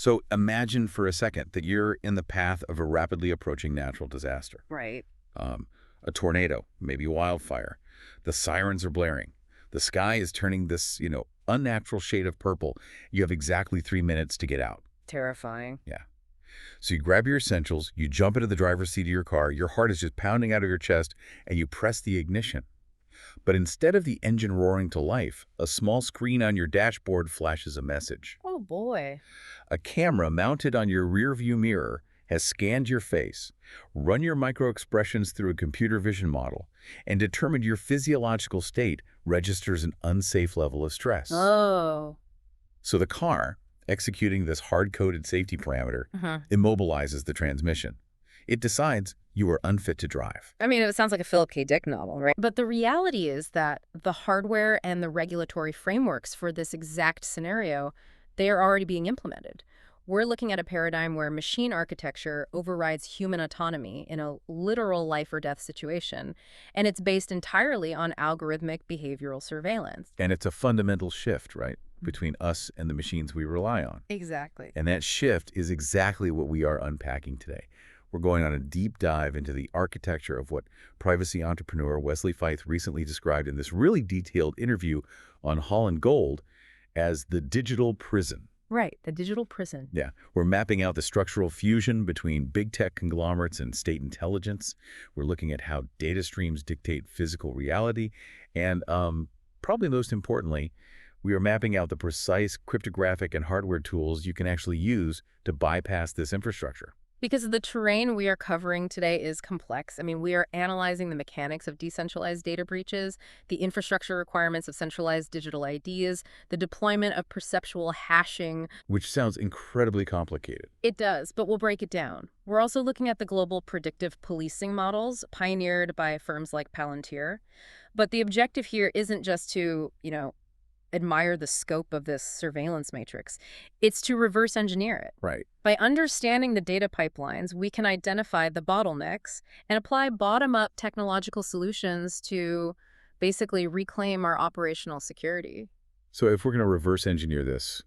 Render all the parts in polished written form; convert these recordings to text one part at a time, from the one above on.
So imagine for a second that you're in the path of a rapidly approaching natural disaster. Right. Um, a tornado, maybe wildfire. The sirens are blaring. The sky is turning this, unnatural shade of purple. You have exactly 3 minutes to get out. Terrifying. Yeah. So you grab your essentials, you jump into the driver's seat of your car, your heart is just pounding out of your chest, and you press the ignition. But instead of the engine roaring to life, a small screen on your dashboard flashes a message. Oh, boy. A camera mounted on your rearview mirror has scanned your face, run your micro-expressions through a computer vision model, and determined your physiological state registers an unsafe level of stress. Oh. So the car, executing this hard-coded safety parameter, immobilizes the transmission. It decides you are unfit to drive. I mean, it sounds like a Philip K. Dick novel, right? But the reality is that the hardware and the regulatory frameworks for this exact scenario, they are already being implemented. We're looking at a paradigm where machine architecture overrides human autonomy in a literal life or death situation, and it's based entirely on algorithmic behavioral surveillance. And it's a fundamental shift, right, between us and the machines we rely on. Exactly. And that shift is exactly what we are unpacking today. We're going on a deep dive into the architecture of what privacy entrepreneur Wesley Feijth recently described in this really detailed interview on Holland Gold as the digital prison. Right, the digital prison. Yeah, we're mapping out the structural fusion between big tech conglomerates and state intelligence. We're looking at how data streams dictate physical reality. And probably most importantly, we are mapping out the precise cryptographic and hardware tools you can actually use to bypass this infrastructure. Because the terrain we are covering today is complex. I mean, we are analyzing the mechanics of decentralized data breaches, the infrastructure requirements of centralized digital IDs, the deployment of perceptual hashing. Which sounds incredibly complicated. It does, but we'll break it down. We're also looking at the global predictive policing models pioneered by firms like Palantir. But the objective here isn't just to, admire the scope of this surveillance matrix. It's to reverse engineer it. Right. By understanding the data pipelines, we can identify the bottlenecks and apply bottom-up technological solutions to basically reclaim our operational security. So if we're going to reverse engineer this,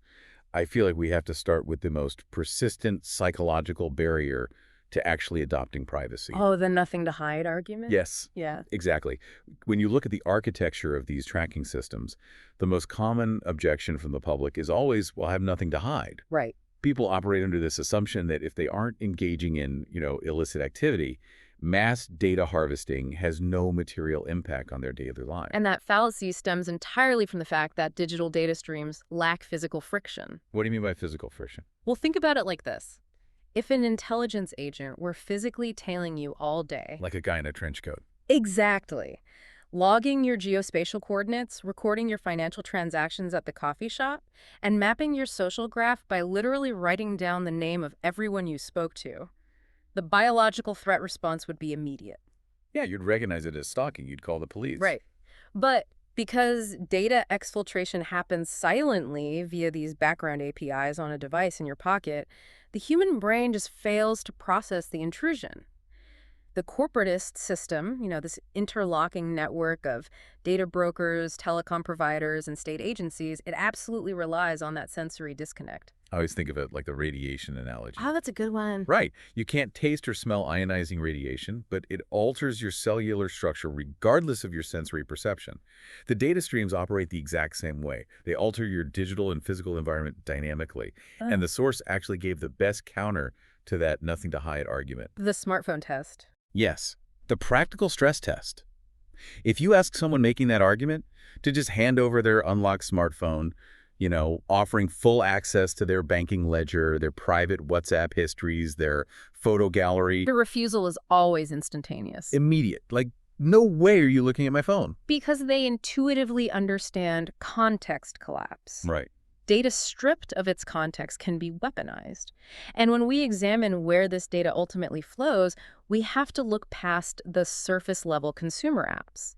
I feel like we have to start with the most persistent psychological barrier to actually adopting privacy. Oh, the nothing to hide argument? Yes. Yeah. Exactly. When you look at the architecture of these tracking systems, the most common objection from the public is always, well, I have nothing to hide. Right. People operate under this assumption that if they aren't engaging in, illicit activity, mass data harvesting has no material impact on their daily lives. And that fallacy stems entirely from the fact that digital data streams lack physical friction. What do you mean by physical friction? Well, think about it like this. If an intelligence agent were physically tailing you all day... Like a guy in a trench coat. Exactly. Logging your geospatial coordinates, recording your financial transactions at the coffee shop, and mapping your social graph by literally writing down the name of everyone you spoke to, the biological threat response would be immediate. Yeah, you'd recognize it as stalking. You'd call the police. Right. But because data exfiltration happens silently via these background APIs on a device in your pocket, the human brain just fails to process the intrusion. The corporatist system, this interlocking network of data brokers, telecom providers, and state agencies, it absolutely relies on that sensory disconnect. I always think of it like the radiation analogy. Oh, that's a good one. Right. You can't taste or smell ionizing radiation, but it alters your cellular structure regardless of your sensory perception. The data streams operate the exact same way. They alter your digital and physical environment dynamically. Oh. And the source actually gave the best counter to that nothing to hide argument. The smartphone test. Yes, the practical stress test. If you ask someone making that argument to just hand over their unlocked smartphone, offering full access to their banking ledger, their private WhatsApp histories, their photo gallery. The refusal is always instantaneous. Immediate. Like, no way are you looking at my phone. Because they intuitively understand context collapse. Right. Data stripped of its context can be weaponized. And when we examine where this data ultimately flows, we have to look past the surface-level consumer apps.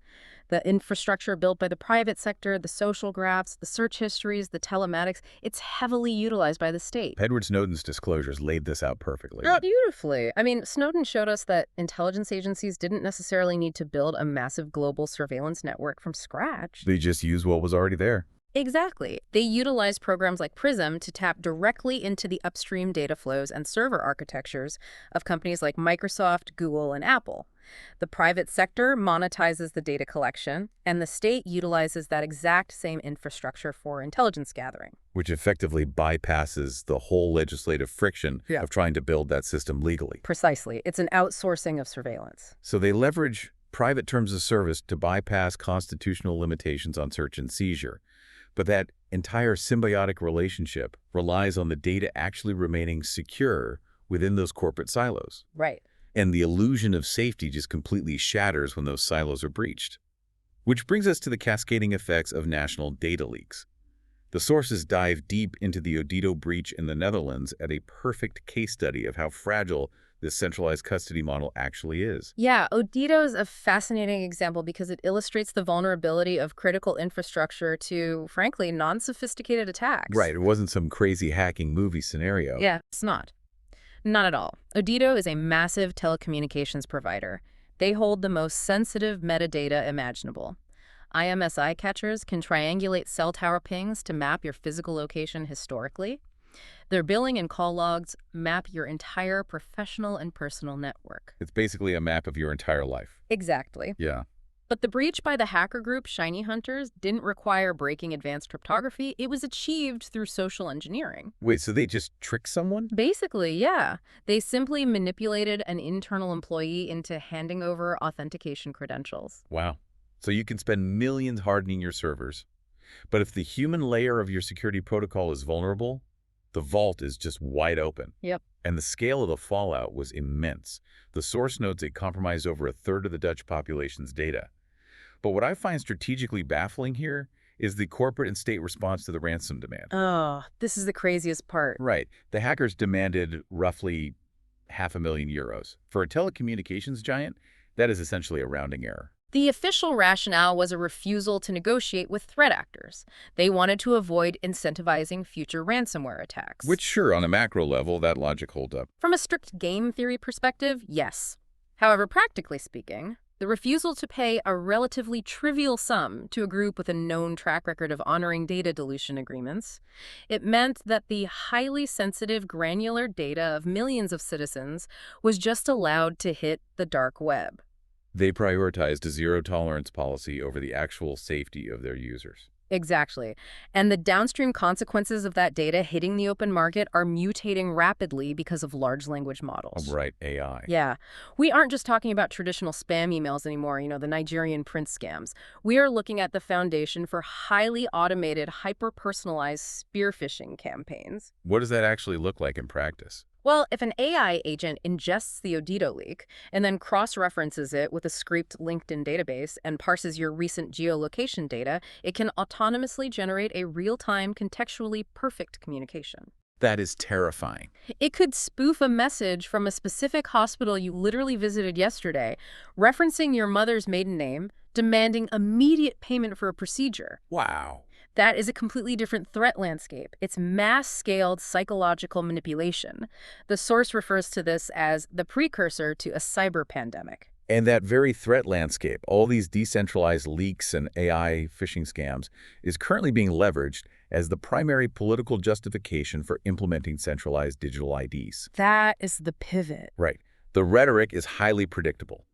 The infrastructure built by the private sector, the social graphs, the search histories, the telematics, it's heavily utilized by the state. Edward Snowden's disclosures laid this out perfectly. Beautifully. I mean, Snowden showed us that intelligence agencies didn't necessarily need to build a massive global surveillance network from scratch. They just used what was already there. Exactly. They utilize programs like Prism to tap directly into the upstream data flows and server architectures of companies like Microsoft, Google, and Apple. The private sector monetizes the data collection, and the state utilizes that exact same infrastructure for intelligence gathering. Which effectively bypasses the whole legislative friction Yeah. of trying to build that system legally. Precisely. It's an outsourcing of surveillance. So they leverage private terms of service to bypass constitutional limitations on search and seizure. But that entire symbiotic relationship relies on the data actually remaining secure within those corporate silos. Right. And the illusion of safety just completely shatters when those silos are breached. Which brings us to the cascading effects of national data leaks. The sources dive deep into the Odito breach in the Netherlands at a perfect case study of how fragile this centralized custody model actually is. Yeah, Odito is a fascinating example because it illustrates the vulnerability of critical infrastructure to, frankly, non-sophisticated attacks. Right, it wasn't some crazy hacking movie scenario. Yeah, it's not. Not at all. Odito is a massive telecommunications provider. They hold the most sensitive metadata imaginable. IMSI catchers can triangulate cell tower pings to map your physical location historically. Their billing and call logs map your entire professional and personal network. It's basically a map of your entire life. Exactly. Yeah. But the breach by the hacker group Shiny Hunters didn't require breaking advanced cryptography. It was achieved through social engineering. Wait, so they just tricked someone? Basically, yeah. They simply manipulated an internal employee into handing over authentication credentials. Wow. So you can spend millions hardening your servers. But if the human layer of your security protocol is vulnerable, the vault is just wide open. Yep. And the scale of the fallout was immense. The source notes it compromised over a third of the Dutch population's data. But what I find strategically baffling here is the corporate and state response to the ransom demand. Oh, this is the craziest part. Right. The hackers demanded roughly €500,000. For a telecommunications giant, that is essentially a rounding error. The official rationale was a refusal to negotiate with threat actors. They wanted to avoid incentivizing future ransomware attacks. Which, sure, on a macro level, that logic holds up. From a strict game theory perspective, yes. However, practically speaking, the refusal to pay a relatively trivial sum to a group with a known track record of honoring data dilution agreements, it meant that the highly sensitive, granular data of millions of citizens was just allowed to hit the dark web. They prioritized a zero-tolerance policy over the actual safety of their users. Exactly. And the downstream consequences of that data hitting the open market are mutating rapidly because of large language models. Oh, right, AI. Yeah. We aren't just talking about traditional spam emails anymore, the Nigerian prince scams. We are looking at the foundation for highly automated, hyper-personalized spear phishing campaigns. What does that actually look like in practice? Well, if an AI agent ingests the Odito leak and then cross-references it with a scraped LinkedIn database and parses your recent geolocation data, it can autonomously generate a real-time, contextually perfect communication. That is terrifying. It could spoof a message from a specific hospital you literally visited yesterday, referencing your mother's maiden name, demanding immediate payment for a procedure. Wow. That is a completely different threat landscape. It's mass-scaled psychological manipulation. The source refers to this as the precursor to a cyber pandemic. And that very threat landscape, all these decentralized leaks and AI phishing scams, is currently being leveraged as the primary political justification for implementing centralized digital IDs. That is the pivot. Right. The rhetoric is highly predictable.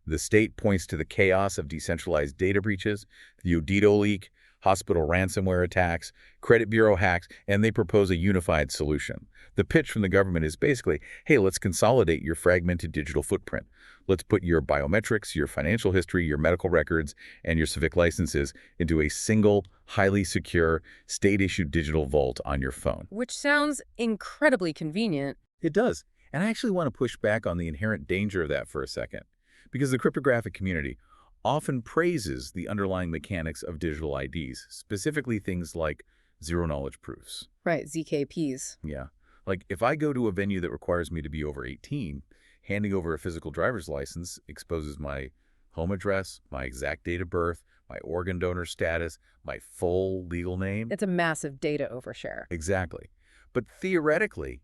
The state points to the chaos of decentralized data breaches, the Odito leak, hospital ransomware attacks, credit bureau hacks, and they propose a unified solution. The pitch from the government is basically, hey, let's consolidate your fragmented digital footprint. Let's put your biometrics, your financial history, your medical records, and your civic licenses into a single, highly secure, state-issued digital vault on your phone. Which sounds incredibly convenient. It does. And I actually want to push back on the inherent danger of that for a second, because the cryptographic community often praises the underlying mechanics of digital IDs, specifically things like zero-knowledge proofs. Right, ZKPs. Yeah. Like, if I go to a venue that requires me to be over 18, handing over a physical driver's license exposes my home address, my exact date of birth, my organ donor status, my full legal name. It's a massive data overshare. Exactly. But theoretically,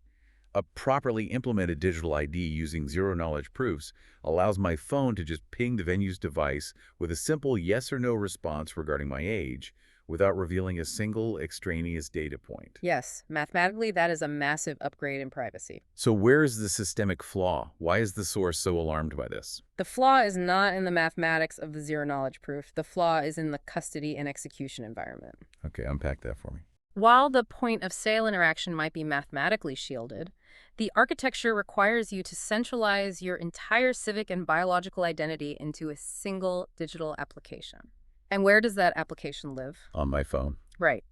a properly implemented digital ID using zero-knowledge proofs allows my phone to just ping the venue's device with a simple yes or no response regarding my age, without revealing a single extraneous data point. Yes, mathematically, that is a massive upgrade in privacy. So where is the systemic flaw? Why is the source so alarmed by this? The flaw is not in the mathematics of the zero-knowledge proof. The flaw is in the custody and execution environment. Okay, unpack that for me. While the point-of-sale interaction might be mathematically shielded, the architecture requires you to centralize your entire civic and biological identity into a single digital application. And where does that application live? On my phone. Right.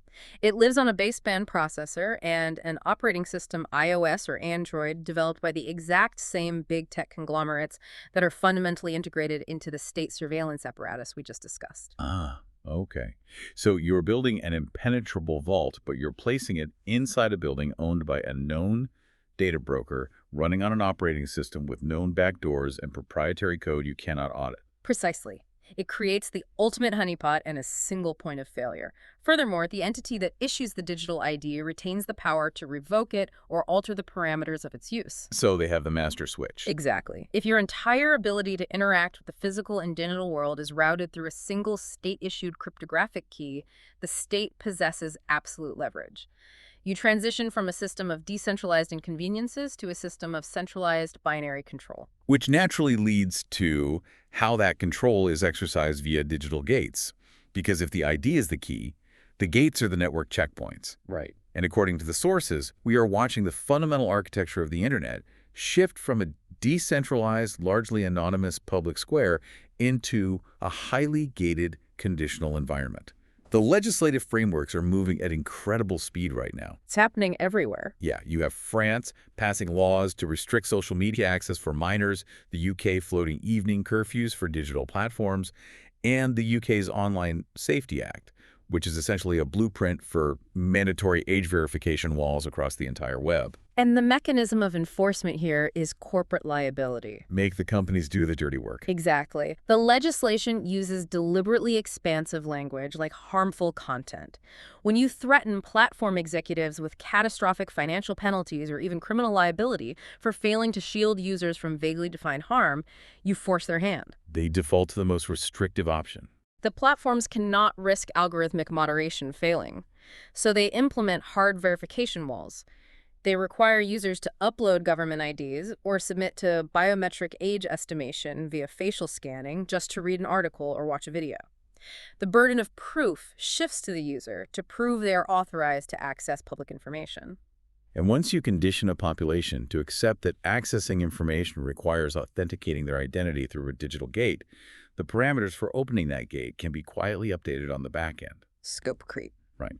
It lives on a baseband processor and an operating system, iOS or Android, developed by the exact same big tech conglomerates that are fundamentally integrated into the state surveillance apparatus we just discussed. Ah, okay. So you're building an impenetrable vault, but you're placing it inside a building owned by a known data broker running on an operating system with known backdoors and proprietary code you cannot audit. Precisely. It creates the ultimate honeypot and a single point of failure. Furthermore, the entity that issues the digital ID retains the power to revoke it or alter the parameters of its use. So they have the master switch. Exactly. If your entire ability to interact with the physical and digital world is routed through a single state-issued cryptographic key, the state possesses absolute leverage. You transition from a system of decentralized inconveniences to a system of centralized binary control. Which naturally leads to how that control is exercised via digital gates. Because if the ID is the key, the gates are the network checkpoints. Right. And according to the sources, we are watching the fundamental architecture of the internet shift from a decentralized, largely anonymous public square into a highly gated conditional environment. The legislative frameworks are moving at incredible speed right now. It's happening everywhere. Yeah, you have France passing laws to restrict social media access for minors, the UK floating evening curfews for digital platforms, and the UK's Online Safety Act, which is essentially a blueprint for mandatory age verification walls across the entire web. And the mechanism of enforcement here is corporate liability. Make the companies do the dirty work. Exactly. The legislation uses deliberately expansive language like harmful content. When you threaten platform executives with catastrophic financial penalties or even criminal liability for failing to shield users from vaguely defined harm, you force their hand. They default to the most restrictive option. The platforms cannot risk algorithmic moderation failing, so they implement hard verification walls. They require users to upload government IDs or submit to biometric age estimation via facial scanning just to read an article or watch a video. The burden of proof shifts to the user to prove they are authorized to access public information. And once you condition a population to accept that accessing information requires authenticating their identity through a digital gate, the parameters for opening that gate can be quietly updated on the back end. Scope creep. Right.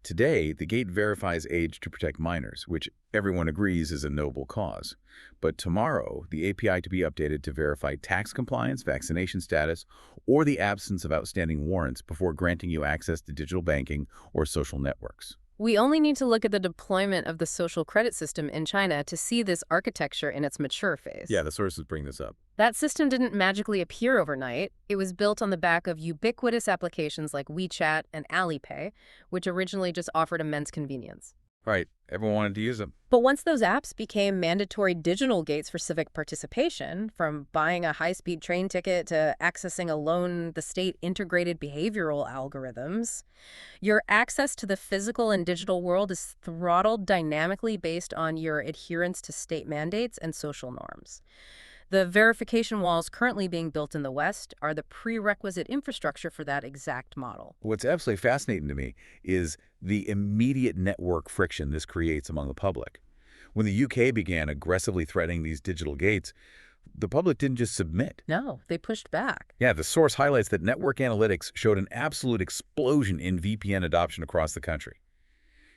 Today, the gate verifies age to protect minors, which everyone agrees is a noble cause. But tomorrow, the API to be updated to verify tax compliance, vaccination status, or the absence of outstanding warrants before granting you access to digital banking or social networks. We only need to look at the deployment of the social credit system in China to see this architecture in its mature phase. Yeah, the sources bring this up. That system didn't magically appear overnight. It was built on the back of ubiquitous applications like WeChat and Alipay, which originally just offered immense convenience. Right. Everyone wanted to use them. But once those apps became mandatory digital gates for civic participation, from buying a high-speed train ticket to accessing a loan, the state-integrated behavioral algorithms, your access to the physical and digital world is throttled dynamically based on your adherence to state mandates and social norms. The verification walls currently being built in the West are the prerequisite infrastructure for that exact model. What's absolutely fascinating to me is the immediate network friction this creates among the public. When the UK began aggressively threatening these digital gates, the public didn't just submit. No, they pushed back. Yeah, the source highlights that network analytics showed an absolute explosion in VPN adoption across the country.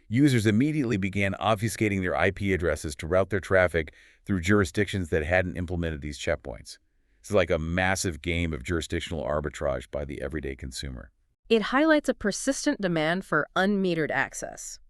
Users immediately began obfuscating their IP addresses to route their traffic through jurisdictions that hadn't implemented these checkpoints. It's like a massive game of jurisdictional arbitrage by the everyday consumer. It highlights a persistent demand for unmetered access.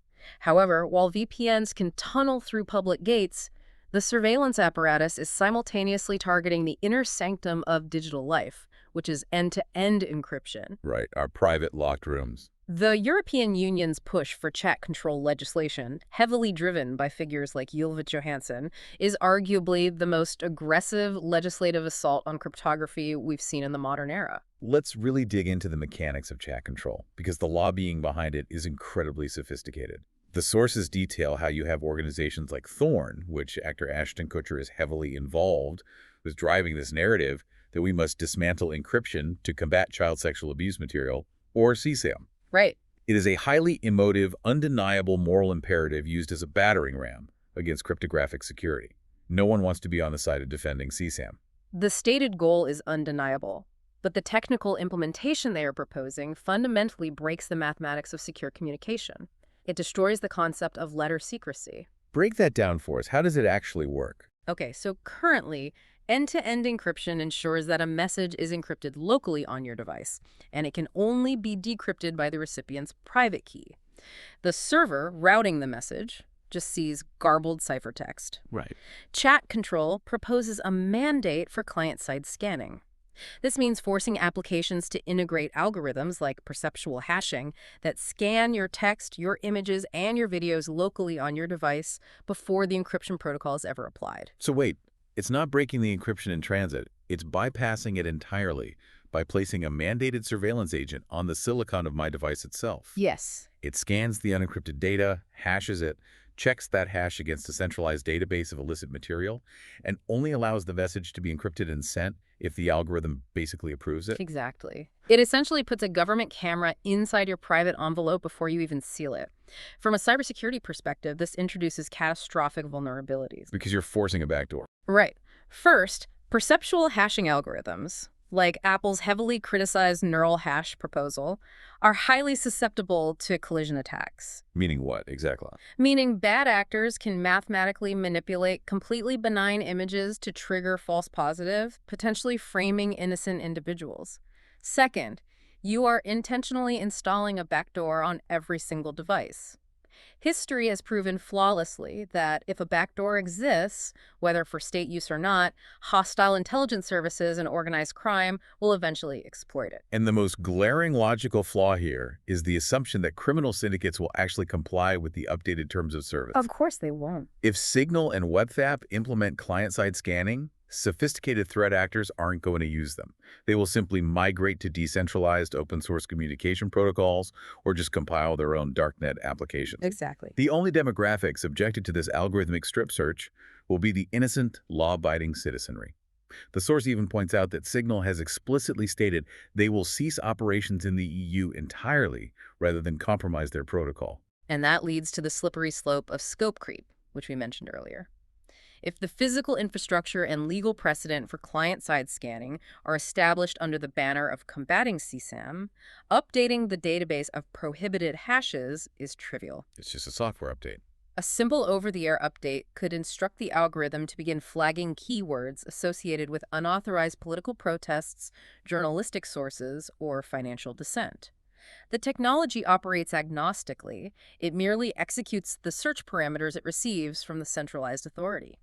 However, while VPNs can tunnel through public gates, the surveillance apparatus is simultaneously targeting the inner sanctum of digital life, which is end-to-end encryption. Right, our private locked rooms. The European Union's push for chat control legislation, heavily driven by figures like Ylva Johansson, is arguably the most aggressive legislative assault on cryptography we've seen in the modern era. Let's really dig into the mechanics of chat control, because the lobbying behind it is incredibly sophisticated. The sources detail how you have organizations like Thorn, which actor Ashton Kutcher is heavily involved with driving this narrative that we must dismantle encryption to combat child sexual abuse material, or CSAM. Right. It is a highly emotive, undeniable moral imperative used as a battering ram against cryptographic security. No one wants to be on the side of defending CSAM. The stated goal is undeniable, but the technical implementation they are proposing fundamentally breaks the mathematics of secure communication. It destroys the concept of letter secrecy. Break that down for us. How does it actually work? Okay, so currently, end-to-end encryption ensures that a message is encrypted locally on your device, and it can only be decrypted by the recipient's private key. The server routing the message just sees garbled ciphertext. Right. Chat control proposes a mandate for client-side scanning. This means forcing applications to integrate algorithms like perceptual hashing that scan your text, your images, and your videos locally on your device before the encryption protocol is ever applied. So wait, it's not breaking the encryption in transit. It's bypassing it entirely by placing a mandated surveillance agent on the silicon of my device itself. Yes. It scans the unencrypted data, hashes it, checks that hash against a centralized database of illicit material, and only allows the message to be encrypted and sent if the algorithm basically approves it. Exactly. It essentially puts a government camera inside your private envelope before you even seal it. From a cybersecurity perspective, this introduces catastrophic vulnerabilities. Because you're forcing a backdoor. Right. First, perceptual hashing algorithms, like Apple's heavily criticized neural hash proposal, are highly susceptible to collision attacks. Meaning what, exactly? Meaning bad actors can mathematically manipulate completely benign images to trigger false positive, potentially framing innocent individuals. Second, you are intentionally installing a backdoor on every single device. History has proven flawlessly that if a backdoor exists, whether for state use or not, hostile intelligence services and organized crime will eventually exploit it. And the most glaring logical flaw here is the assumption that criminal syndicates will actually comply with the updated terms of service. Of course they won't. If Signal and WebFAP implement client-side scanning, sophisticated threat actors aren't going to use them. They will simply migrate to decentralized open-source communication protocols or just compile their own darknet applications. Exactly. The only demographic subjected to this algorithmic strip search will be the innocent, law-abiding citizenry. The source even points out that Signal has explicitly stated they will cease operations in the EU entirely rather than compromise their protocol. And that leads to the slippery slope of scope creep, which we mentioned earlier. If the physical infrastructure and legal precedent for client-side scanning are established under the banner of combating CSAM, updating the database of prohibited hashes is trivial. It's just a software update. A simple over-the-air update could instruct the algorithm to begin flagging keywords associated with unauthorized political protests, journalistic sources, or financial dissent. The technology operates agnostically. It merely executes the search parameters it receives from the centralized authority.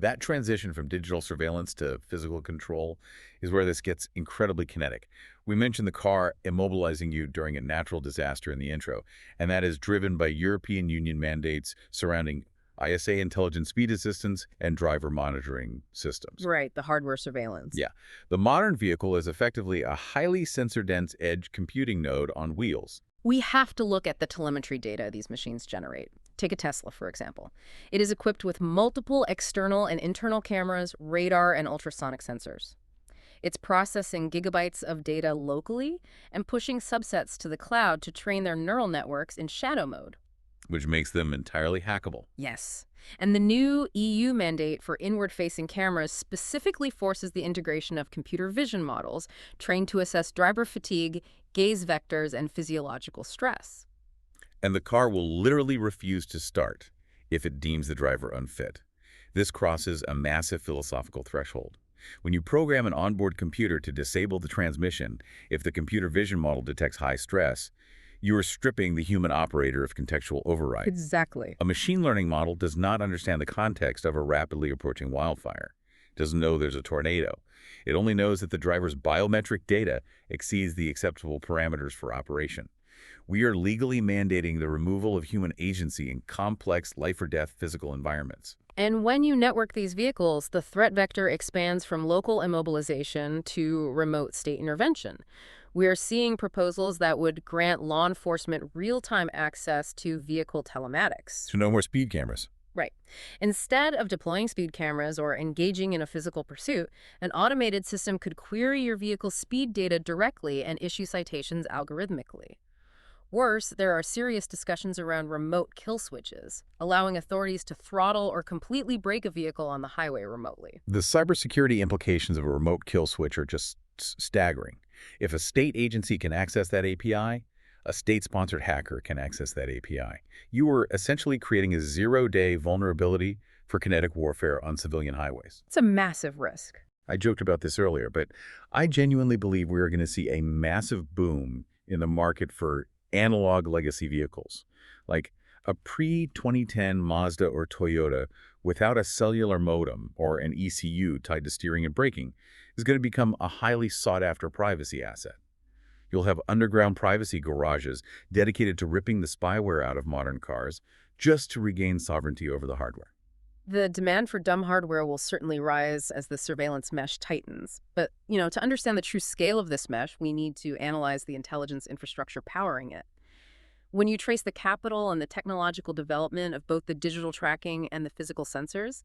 That transition from digital surveillance to physical control is where this gets incredibly kinetic. We mentioned the car immobilizing you during a natural disaster in the intro, and that is driven by European Union mandates surrounding ISA intelligent speed assistance and driver monitoring systems. Right, the hardware surveillance. Yeah. The modern vehicle is effectively a highly sensor-dense edge computing node on wheels. We have to look at the telemetry data these machines generate. Take a Tesla, for example. It is equipped with multiple external and internal cameras, radar, and ultrasonic sensors. It's processing gigabytes of data locally and pushing subsets to the cloud to train their neural networks in shadow mode. Which makes them entirely hackable. Yes. And the new EU mandate for inward-facing cameras specifically forces the integration of computer vision models trained to assess driver fatigue, gaze vectors, and physiological stress. And the car will literally refuse to start if it deems the driver unfit. This crosses a massive philosophical threshold. When you program an onboard computer to disable the transmission if the computer vision model detects high stress, you are stripping the human operator of contextual override. Exactly. A machine learning model does not understand the context of a rapidly approaching wildfire. It doesn't know there's a tornado. It only knows that the driver's biometric data exceeds the acceptable parameters for operation. We are legally mandating the removal of human agency in complex life-or-death physical environments. And when you network these vehicles, the threat vector expands from local immobilization to remote state intervention. We are seeing proposals that would grant law enforcement real-time access to vehicle telematics. So no more speed cameras. Right. Instead of deploying speed cameras or engaging in a physical pursuit, an automated system could query your vehicle's speed data directly and issue citations algorithmically. Worse, there are serious discussions around remote kill switches, allowing authorities to throttle or completely brake a vehicle on the highway remotely. The cybersecurity implications of a remote kill switch are just staggering. If a state agency can access that API, a state-sponsored hacker can access that API. You are essentially creating a zero-day vulnerability for kinetic warfare on civilian highways. It's a massive risk. I joked about this earlier, but I genuinely believe we are going to see a massive boom in the market for analog legacy vehicles. Like a pre-2010 Mazda or Toyota without a cellular modem or an ECU tied to steering and braking is going to become a highly sought-after privacy asset. You'll have underground privacy garages dedicated to ripping the spyware out of modern cars just to regain sovereignty over the hardware. The demand for dumb hardware will certainly rise as the surveillance mesh tightens. But, to understand the true scale of this mesh, we need to analyze the intelligence infrastructure powering it. When you trace the capital and the technological development of both the digital tracking and the physical sensors,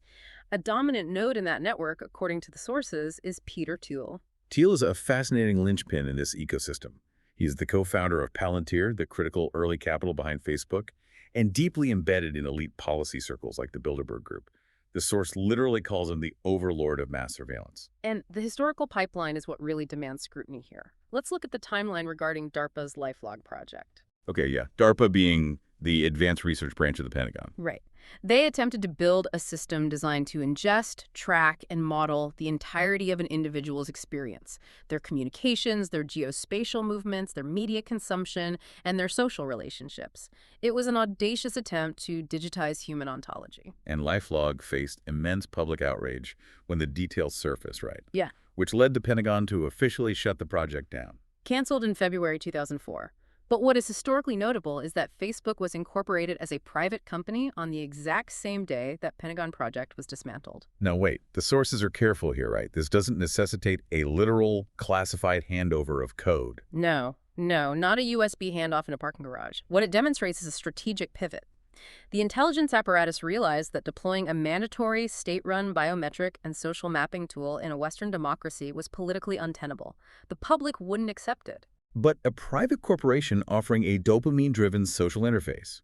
a dominant node in that network, according to the sources, is Peter Thiel. Thiel is a fascinating linchpin in this ecosystem. He's the co-founder of Palantir, the critical early capital behind Facebook, and deeply embedded in elite policy circles like the Bilderberg Group. The source literally calls him the overlord of mass surveillance. And the historical pipeline is what really demands scrutiny here. Let's look at the timeline regarding DARPA's LifeLog project. Okay, yeah. DARPA being the advanced research branch of the Pentagon. Right. They attempted to build a system designed to ingest, track, and model the entirety of an individual's experience, their communications, their geospatial movements, their media consumption, and their social relationships. It was an audacious attempt to digitize human ontology. And LifeLog faced immense public outrage when the details surfaced, right? Yeah. Which led the Pentagon to officially shut the project down. Canceled in February 2004. But what is historically notable is that Facebook was incorporated as a private company on the exact same day that Pentagon project was dismantled. Now wait, the sources are careful here, right? This doesn't necessitate a literal classified handover of code. No, not a USB handoff in a parking garage. What it demonstrates is a strategic pivot. The intelligence apparatus realized that deploying a mandatory state-run biometric and social mapping tool in a Western democracy was politically untenable. The public wouldn't accept it. But a private corporation offering a dopamine-driven social interface.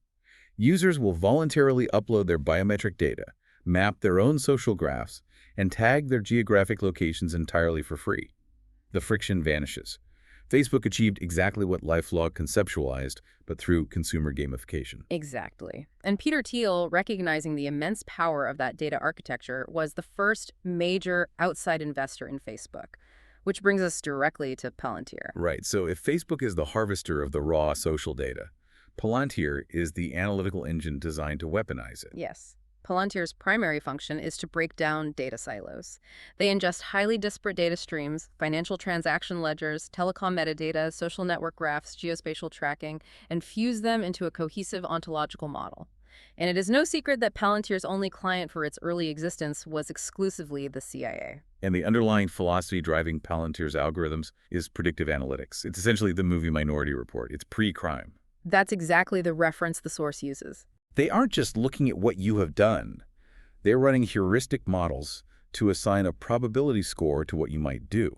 Users will voluntarily upload their biometric data, map their own social graphs, and tag their geographic locations entirely for free. The friction vanishes. Facebook achieved exactly what LifeLog conceptualized, but through consumer gamification. Exactly. And Peter Thiel, recognizing the immense power of that data architecture, was the first major outside investor in Facebook. Which brings us directly to Palantir. Right. So if Facebook is the harvester of the raw social data, Palantir is the analytical engine designed to weaponize it. Yes. Palantir's primary function is to break down data silos. They ingest highly disparate data streams, financial transaction ledgers, telecom metadata, social network graphs, geospatial tracking, and fuse them into a cohesive ontological model. And it is no secret that Palantir's only client for its early existence was exclusively the CIA. And the underlying philosophy driving Palantir's algorithms is predictive analytics. It's essentially the movie Minority Report. It's pre-crime. That's exactly the reference the source uses. They aren't just looking at what you have done. They're running heuristic models to assign a probability score to what you might do.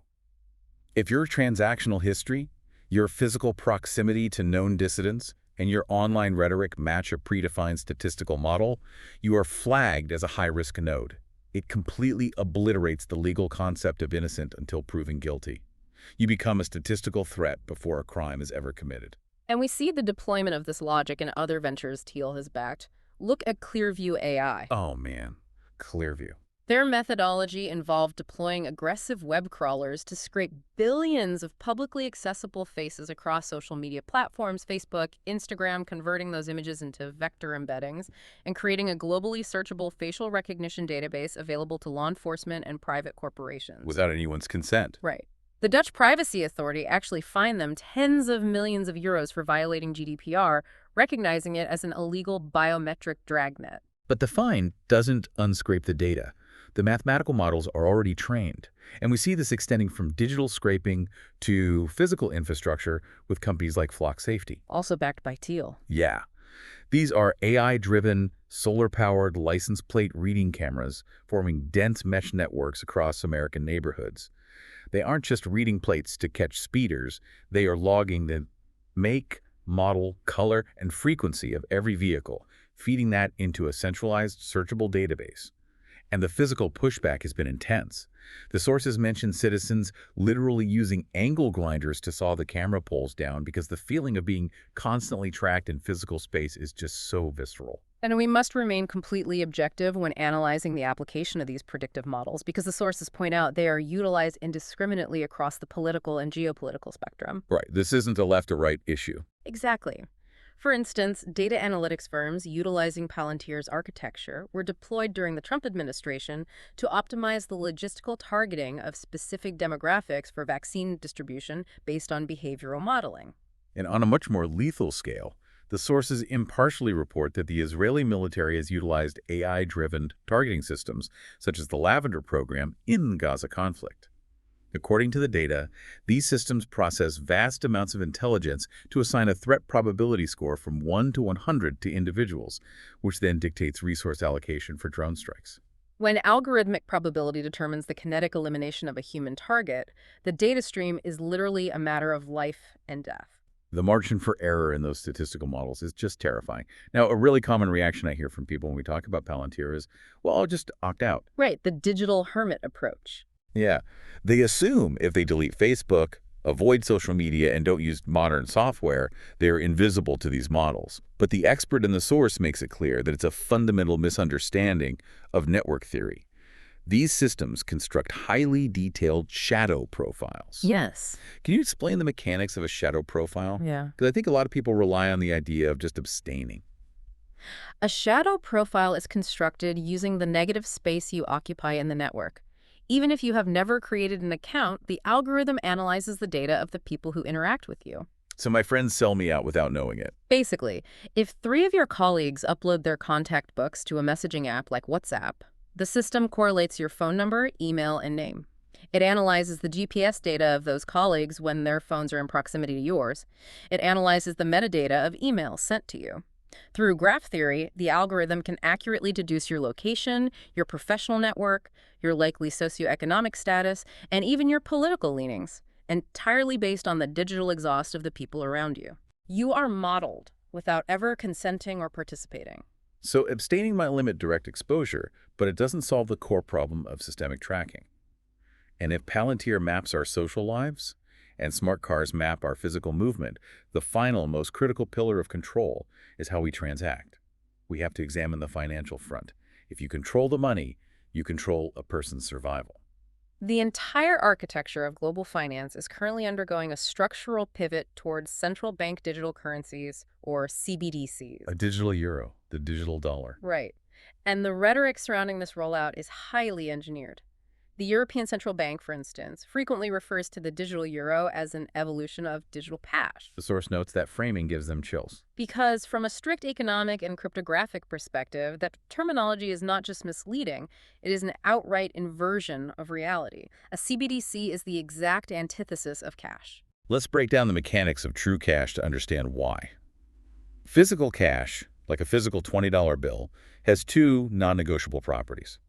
If your transactional history, your physical proximity to known dissidents, and your online rhetoric match a predefined statistical model, you are flagged as a high-risk node. It completely obliterates the legal concept of innocent until proven guilty. You become a statistical threat before a crime is ever committed. And we see the deployment of this logic in other ventures Thiel has backed. Look at Clearview AI. Oh man, Clearview. Their methodology involved deploying aggressive web crawlers to scrape billions of publicly accessible faces across social media platforms, Facebook, Instagram, converting those images into vector embeddings, and creating a globally searchable facial recognition database available to law enforcement and private corporations. Without anyone's consent. Right. The Dutch Privacy Authority actually fined them tens of millions of euros for violating GDPR, recognizing it as an illegal biometric dragnet. But the fine doesn't unscrape the data. The mathematical models are already trained, and we see this extending from digital scraping to physical infrastructure with companies like Flock Safety. Also backed by Teal. Yeah. These are AI-driven, solar-powered license plate reading cameras forming dense mesh networks across American neighborhoods. They aren't just reading plates to catch speeders, they are logging the make, model, color, and frequency of every vehicle, feeding that into a centralized, searchable database. And the physical pushback has been intense. The sources mention citizens literally using angle grinders to saw the camera poles down because the feeling of being constantly tracked in physical space is just so visceral. And we must remain completely objective when analyzing the application of these predictive models because the sources point out they are utilized indiscriminately across the political and geopolitical spectrum. Right. This isn't a left or right issue. Exactly. For instance, data analytics firms utilizing Palantir's architecture were deployed during the Trump administration to optimize the logistical targeting of specific demographics for vaccine distribution based on behavioral modeling. And on a much more lethal scale, the sources impartially report that the Israeli military has utilized AI-driven targeting systems, such as the Lavender program, in the Gaza conflict. According to the data, these systems process vast amounts of intelligence to assign a threat probability score from 1 to 100 to individuals, which then dictates resource allocation for drone strikes. When algorithmic probability determines the kinetic elimination of a human target, the data stream is literally a matter of life and death. The margin for error in those statistical models is just terrifying. Now, a really common reaction I hear from people when we talk about Palantir is, well, I'll just opt out. Right, the digital hermit approach. Yeah. They assume if they delete Facebook, avoid social media, and don't use modern software, they're invisible to these models. But the expert in the source makes it clear that it's a fundamental misunderstanding of network theory. These systems construct highly detailed shadow profiles. Yes. Can you explain the mechanics of a shadow profile? Yeah. Because I think a lot of people rely on the idea of just abstaining. A shadow profile is constructed using the negative space you occupy in the network. Even if you have never created an account, the algorithm analyzes the data of the people who interact with you. So my friends sell me out without knowing it. Basically, if 3 of your colleagues upload their contact books to a messaging app like WhatsApp, the system correlates your phone number, email, and name. It analyzes the GPS data of those colleagues when their phones are in proximity to yours. It analyzes the metadata of emails sent to you. Through graph theory, the algorithm can accurately deduce your location, your professional network, your likely socioeconomic status, and even your political leanings, entirely based on the digital exhaust of the people around you. You are modeled without ever consenting or participating. So abstaining might limit direct exposure, but it doesn't solve the core problem of systemic tracking. And if Palantir maps our social lives, and smart cars map our physical movement, the final, most critical pillar of control is how we transact. We have to examine the financial front. If you control the money, you control a person's survival. The entire architecture of global finance is currently undergoing a structural pivot towards central bank digital currencies, or CBDCs. A digital euro, the digital dollar. Right. And the rhetoric surrounding this rollout is highly engineered. The European Central Bank, for instance, frequently refers to the digital euro as an evolution of digital cash. The source notes that framing gives them chills. Because from a strict economic and cryptographic perspective, that terminology is not just misleading, it is an outright inversion of reality. A CBDC is the exact antithesis of cash. Let's break down the mechanics of true cash to understand why. Physical cash, like a physical $20 bill, has 2 non-negotiable properties.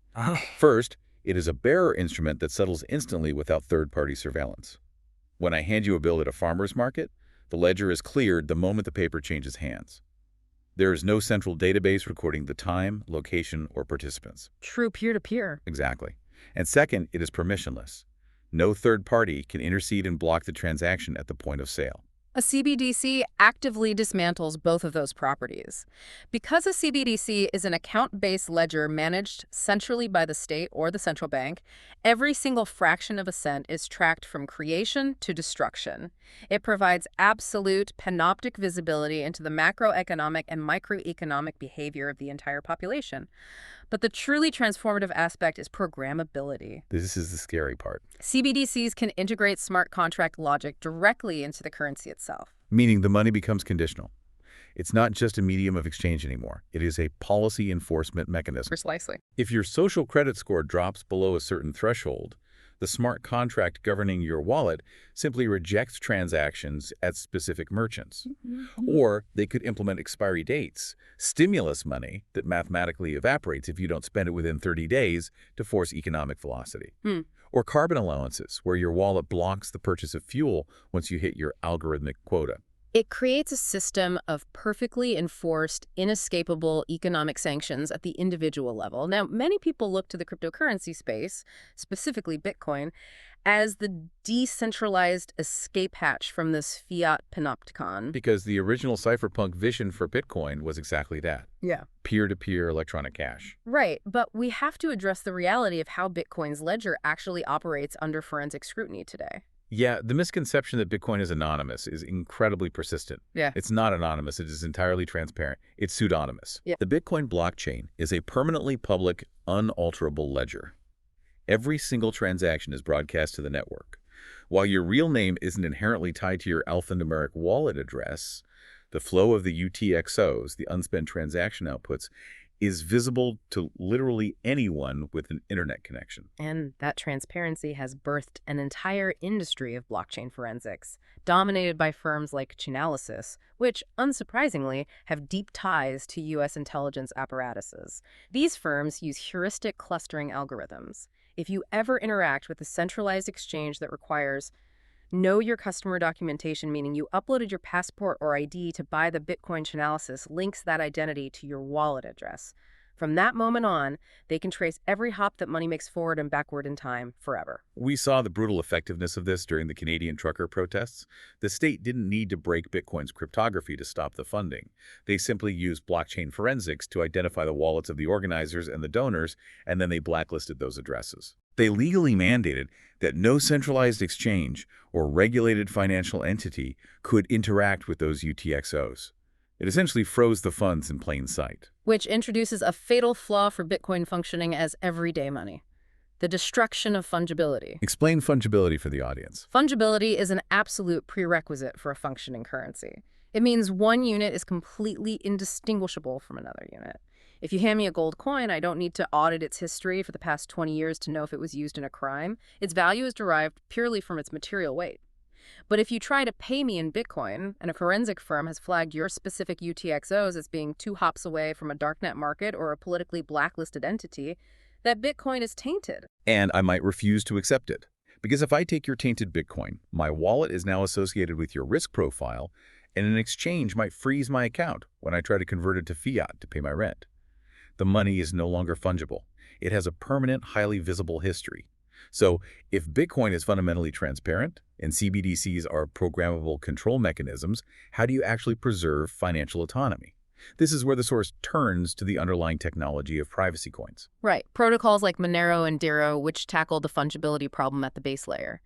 First, it is a bearer instrument that settles instantly without third-party surveillance. When I hand you a bill at a farmer's market, the ledger is cleared the moment the paper changes hands. There is no central database recording the time, location, or participants. True peer-to-peer. Exactly. And second, it is permissionless. No third party can intercede and block the transaction at the point of sale. A CBDC actively dismantles both of those properties. Because a CBDC is an account-based ledger managed centrally by the state or the central bank, every single fraction of a cent is tracked from creation to destruction. It provides absolute panoptic visibility into the macroeconomic and microeconomic behavior of the entire population. But the truly transformative aspect is programmability. This is the scary part. CBDCs can integrate smart contract logic directly into the currency itself. Meaning the money becomes conditional. It's not just a medium of exchange anymore. It is a policy enforcement mechanism. Precisely. If your social credit score drops below a certain threshold, the smart contract governing your wallet simply rejects transactions at specific merchants. Or they could implement expiry dates, stimulus money that mathematically evaporates if you don't spend it within 30 days to force economic velocity. Or carbon allowances, where your wallet blocks the purchase of fuel once you hit your algorithmic quota. It creates a system of perfectly enforced, inescapable economic sanctions at the individual level. Now, many people look to the cryptocurrency space, specifically Bitcoin, as the decentralized escape hatch from this fiat panopticon. Because the original cypherpunk vision for Bitcoin was exactly that. Yeah. Peer-to-peer electronic cash. Right, but we have to address the reality of how Bitcoin's ledger actually operates under forensic scrutiny today. Yeah, the misconception that Bitcoin is anonymous is incredibly persistent. Yeah. It's not anonymous. It is entirely transparent. It's pseudonymous. Yeah. The Bitcoin blockchain is a permanently public, unalterable ledger. Every single transaction is broadcast to the network. While your real name isn't inherently tied to your alphanumeric wallet address, the flow of the UTXOs, the unspent transaction outputs, is visible to literally anyone with an internet connection. And that transparency has birthed an entire industry of blockchain forensics, dominated by firms like Chainalysis, which, unsurprisingly, have deep ties to U.S. intelligence apparatuses. These firms use heuristic clustering algorithms. If you ever interact with a centralized exchange that requires know your customer documentation, meaning you uploaded your passport or ID to buy the Bitcoin Chainalysis, links that identity to your wallet address. From that moment on, they can trace every hop that money makes forward and backward in time forever. We saw the brutal effectiveness of this during the Canadian trucker protests. The state didn't need to break Bitcoin's cryptography to stop the funding. They simply used blockchain forensics to identify the wallets of the organizers and the donors, and then they blacklisted those addresses. They legally mandated that no centralized exchange or regulated financial entity could interact with those UTXOs. It essentially froze the funds in plain sight. Which introduces a fatal flaw for Bitcoin functioning as everyday money: the destruction of fungibility. Explain fungibility for the audience. Fungibility is an absolute prerequisite for a functioning currency. It means one unit is completely indistinguishable from another unit. If you hand me a gold coin, I don't need to audit its history for the past 20 years to know if it was used in a crime. Its value is derived purely from its material weight. But if you try to pay me in Bitcoin, and a forensic firm has flagged your specific UTXOs as being 2 hops away from a darknet market or a politically blacklisted entity, that Bitcoin is tainted. And I might refuse to accept it. Because if I take your tainted Bitcoin, my wallet is now associated with your risk profile, and an exchange might freeze my account when I try to convert it to fiat to pay my rent. The money is no longer fungible. It has a permanent, highly visible history. So if Bitcoin is fundamentally transparent and CBDCs are programmable control mechanisms, how do you actually preserve financial autonomy? This is where the source turns to the underlying technology of privacy coins. Right. Protocols like Monero and Dero, which tackle the fungibility problem at the base layer.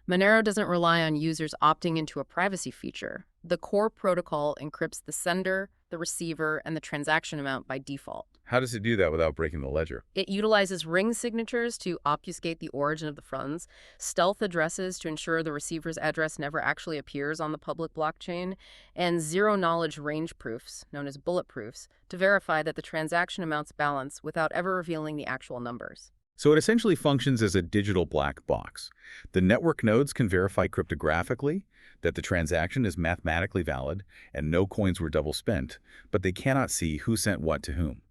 Monero doesn't rely on users opting into a privacy feature. The core protocol encrypts the sender, the receiver, and the transaction amount by default. How does it do that without breaking the ledger? It utilizes ring signatures to obfuscate the origin of the funds, stealth addresses to ensure the receiver's address never actually appears on the public blockchain, and zero-knowledge range proofs, known as bullet proofs, to verify that the transaction amounts balance without ever revealing the actual numbers. So it essentially functions as a digital black box. The network nodes can verify cryptographically that the transaction is mathematically valid and no coins were double spent, but they cannot see who sent what to whom.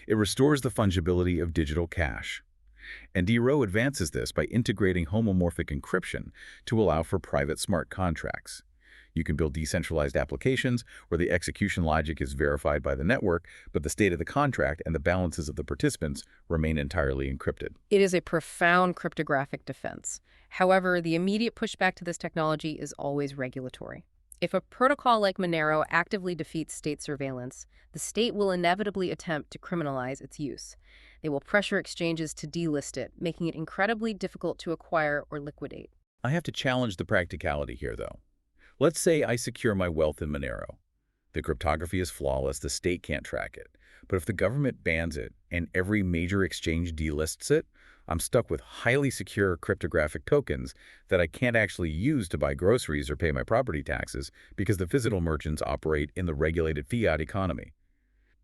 It restores the fungibility of digital cash. And Dero advances this by integrating homomorphic encryption to allow for private smart contracts. You can build decentralized applications where the execution logic is verified by the network, but the state of the contract and the balances of the participants remain entirely encrypted. It is a profound cryptographic defense. However, the immediate pushback to this technology is always regulatory. If a protocol like Monero actively defeats state surveillance, the state will inevitably attempt to criminalize its use. They will pressure exchanges to delist it, making it incredibly difficult to acquire or liquidate. I have to challenge the practicality here, though. Let's say I secure my wealth in Monero. The cryptography is flawless, the state can't track it. But if the government bans it and every major exchange delists it, I'm stuck with highly secure cryptographic tokens that I can't actually use to buy groceries or pay my property taxes because the physical merchants operate in the regulated fiat economy.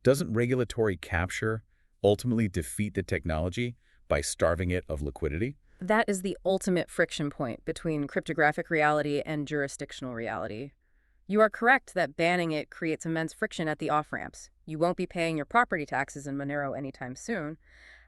Doesn't regulatory capture ultimately defeat the technology by starving it of liquidity? That is the ultimate friction point between cryptographic reality and jurisdictional reality. You are correct that banning it creates immense friction at the off-ramps. You won't be paying your property taxes in Monero anytime soon.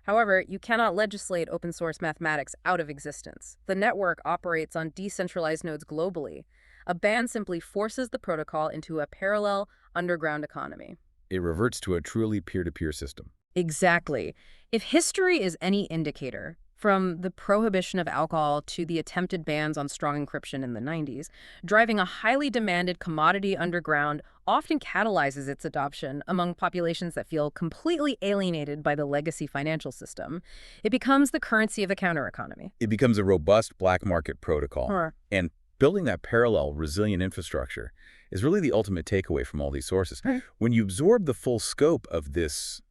However, you cannot legislate open-source mathematics out of existence. The network operates on decentralized nodes globally. A ban simply forces the protocol into a parallel, underground economy. It reverts to a truly peer-to-peer system. Exactly. If history is any indicator, from the prohibition of alcohol to the attempted bans on strong encryption in the 90s, driving a highly demanded commodity underground often catalyzes its adoption among populations that feel completely alienated by the legacy financial system. It becomes the currency of the counter-economy. It becomes a robust black market protocol. Huh. And building that parallel, resilient infrastructure is really the ultimate takeaway from all these sources. Right. When you absorb the full scope of this,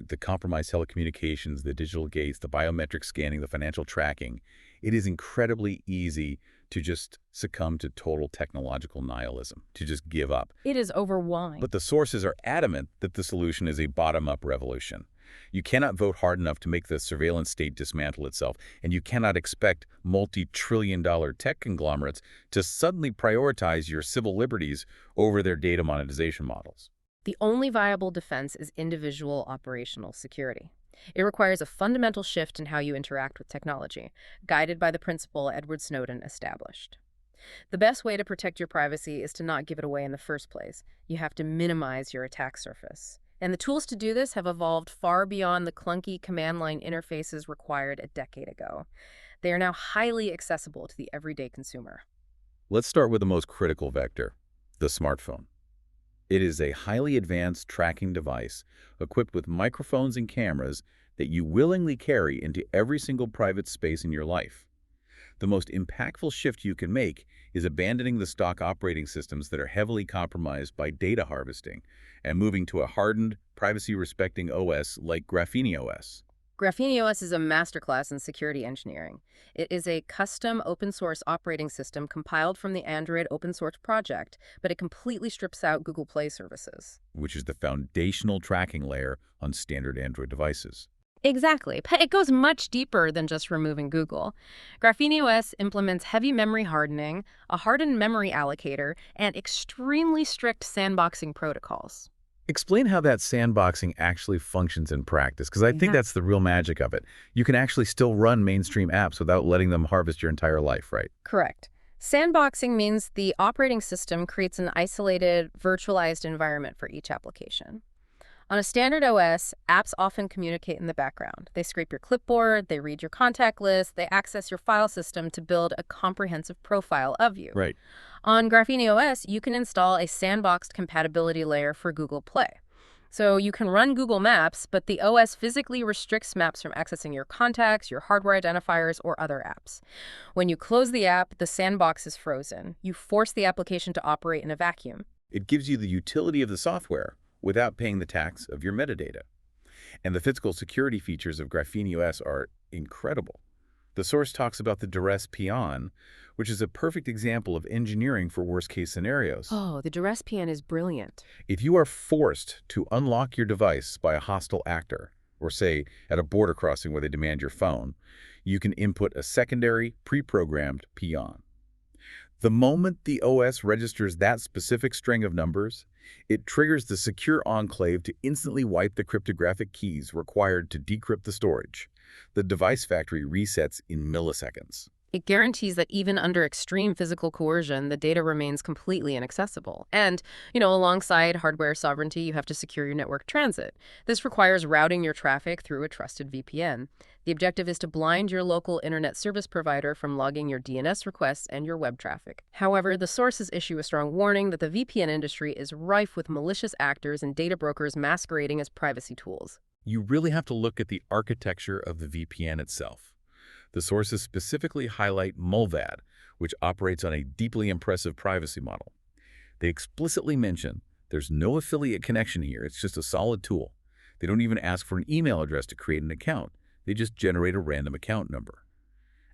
the compromised telecommunications, the digital gates, the biometric scanning, the financial tracking, it is incredibly easy to just succumb to total technological nihilism, to just give up. It is overwhelming. But the sources are adamant that the solution is a bottom-up revolution. You cannot vote hard enough to make the surveillance state dismantle itself, and you cannot expect multi-trillion-dollar tech conglomerates to suddenly prioritize your civil liberties over their data monetization models. The only viable defense is individual operational security. It requires a fundamental shift in how you interact with technology, guided by the principle Edward Snowden established. The best way to protect your privacy is to not give it away in the first place. You have to minimize your attack surface. And the tools to do this have evolved far beyond the clunky command line interfaces required a decade ago. They are now highly accessible to the everyday consumer. Let's start with the most critical vector, the smartphone. It is a highly advanced tracking device equipped with microphones and cameras that you willingly carry into every single private space in your life. The most impactful shift you can make is abandoning the stock operating systems that are heavily compromised by data harvesting and moving to a hardened, privacy-respecting OS like GrapheneOS. GrapheneOS is a masterclass in security engineering. It is a custom open-source operating system compiled from the Android open source project, but it completely strips out Google Play services. Which is the foundational tracking layer on standard Android devices. Exactly, but it goes much deeper than just removing Google. GrapheneOS implements heavy memory hardening, a hardened memory allocator, and extremely strict sandboxing protocols. Explain how that sandboxing actually functions in practice, because I think that's the real magic of it. You can actually still run mainstream apps without letting them harvest your entire life, right? Correct. Sandboxing means the operating system creates an isolated, virtualized environment for each application. On a standard OS, apps often communicate in the background. They scrape your clipboard, they read your contact list, they access your file system to build a comprehensive profile of you. Right. On GrapheneOS, you can install a sandboxed compatibility layer for Google Play. So you can run Google Maps, but the OS physically restricts maps from accessing your contacts, your hardware identifiers, or other apps. When you close the app, the sandbox is frozen. You force the application to operate in a vacuum. It gives you the utility of the software without paying the tax of your metadata. And the physical security features of GrapheneOS are incredible. The source talks about the duress peon, which is a perfect example of engineering for worst-case scenarios. Oh, the duress peon is brilliant. If you are forced to unlock your device by a hostile actor, or say at a border crossing where they demand your phone, you can input a secondary, pre-programmed peon. The moment the OS registers that specific string of numbers, it triggers the secure enclave to instantly wipe the cryptographic keys required to decrypt the storage. The device factory resets in milliseconds. It guarantees that even under extreme physical coercion, the data remains completely inaccessible. And, alongside hardware sovereignty, you have to secure your network transit. This requires routing your traffic through a trusted VPN. The objective is to blind your local internet service provider from logging your DNS requests and your web traffic. However, the sources issue a strong warning that the VPN industry is rife with malicious actors and data brokers masquerading as privacy tools. You really have to look at the architecture of the VPN itself. The sources specifically highlight Mulvad, which operates on a deeply impressive privacy model. They explicitly mention there's no affiliate connection here, it's just a solid tool. They don't even ask for an email address to create an account. They just generate a random account number.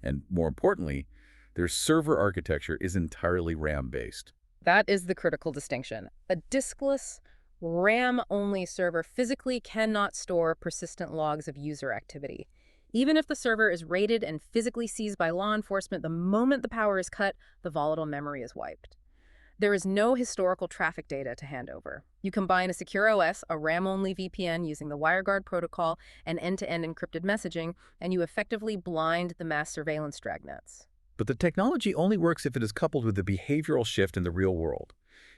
And more importantly, their server architecture is entirely RAM-based. That is the critical distinction. A diskless, RAM-only server physically cannot store persistent logs of user activity. Even if the server is raided and physically seized by law enforcement, the moment the power is cut, the volatile memory is wiped. There is no historical traffic data to hand over. You combine a secure OS, a RAM-only VPN using the WireGuard protocol, and end-to-end encrypted messaging, and you effectively blind the mass surveillance dragnets. But the technology only works if it is coupled with a behavioral shift in the real world.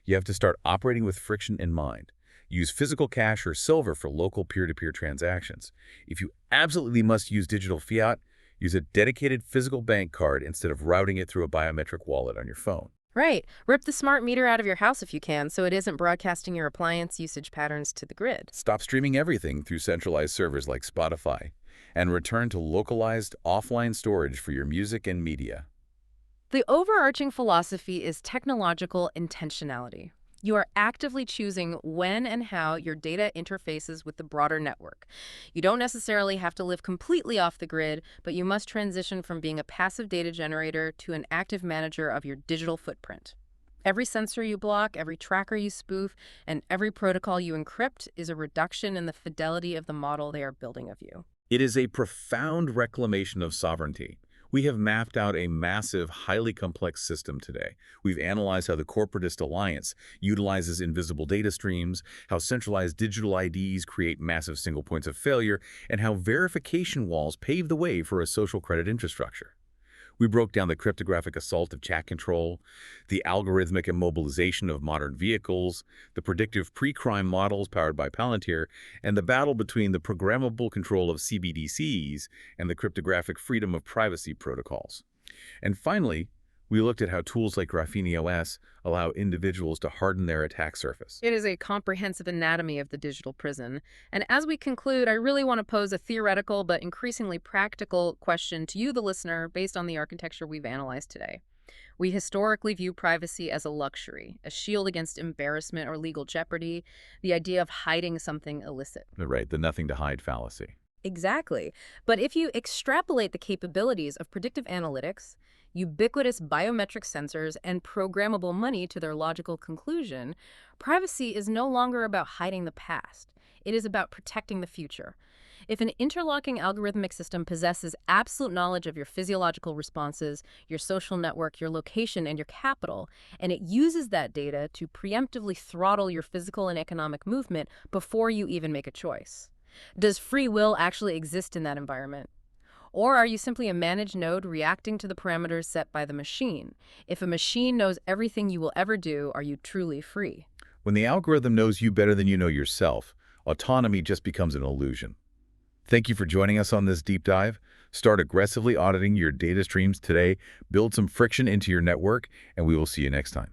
You have to start operating with friction in mind. Use physical cash or silver for local peer-to-peer transactions. If you absolutely must use digital fiat, use a dedicated physical bank card instead of routing it through a biometric wallet on your phone. Right. Rip the smart meter out of your house if you can, so it isn't broadcasting your appliance usage patterns to the grid. Stop streaming everything through centralized servers like Spotify, and return to localized, offline storage for your music and media. The overarching philosophy is technological intentionality. You are actively choosing when and how your data interfaces with the broader network. You don't necessarily have to live completely off the grid, but you must transition from being a passive data generator to an active manager of your digital footprint. Every sensor you block, every tracker you spoof, and every protocol you encrypt is a reduction in the fidelity of the model they are building of you. It is a profound reclamation of sovereignty. We have mapped out a massive, highly complex system today. We've analyzed how the corporatist alliance utilizes invisible data streams, how centralized digital IDs create massive single points of failure, and how verification walls pave the way for a social credit infrastructure. We broke down the cryptographic assault of chat control, the algorithmic immobilization of modern vehicles, the predictive pre-crime models powered by Palantir, and the battle between the programmable control of CBDCs and the cryptographic freedom of privacy protocols. And finally, we looked at how tools like GrapheneOS allow individuals to harden their attack surface. It is a comprehensive anatomy of the digital prison. And as we conclude, I really want to pose a theoretical but increasingly practical question to you, the listener, based on the architecture we've analyzed today. We historically view privacy as a luxury, a shield against embarrassment or legal jeopardy, the idea of hiding something illicit. Right, the nothing to hide fallacy. Exactly. But if you extrapolate the capabilities of predictive analytics, ubiquitous biometric sensors, and programmable money to their logical conclusion, privacy is no longer about hiding the past. It is about protecting the future. If an interlocking algorithmic system possesses absolute knowledge of your physiological responses, your social network, your location, and your capital, and it uses that data to preemptively throttle your physical and economic movement before you even make a choice, does free will actually exist in that environment? Or are you simply a managed node reacting to the parameters set by the machine? If a machine knows everything you will ever do, are you truly free? When the algorithm knows you better than you know yourself, autonomy just becomes an illusion. Thank you for joining us on this deep dive. Start aggressively auditing your data streams today, build some friction into your network, and we will see you next time.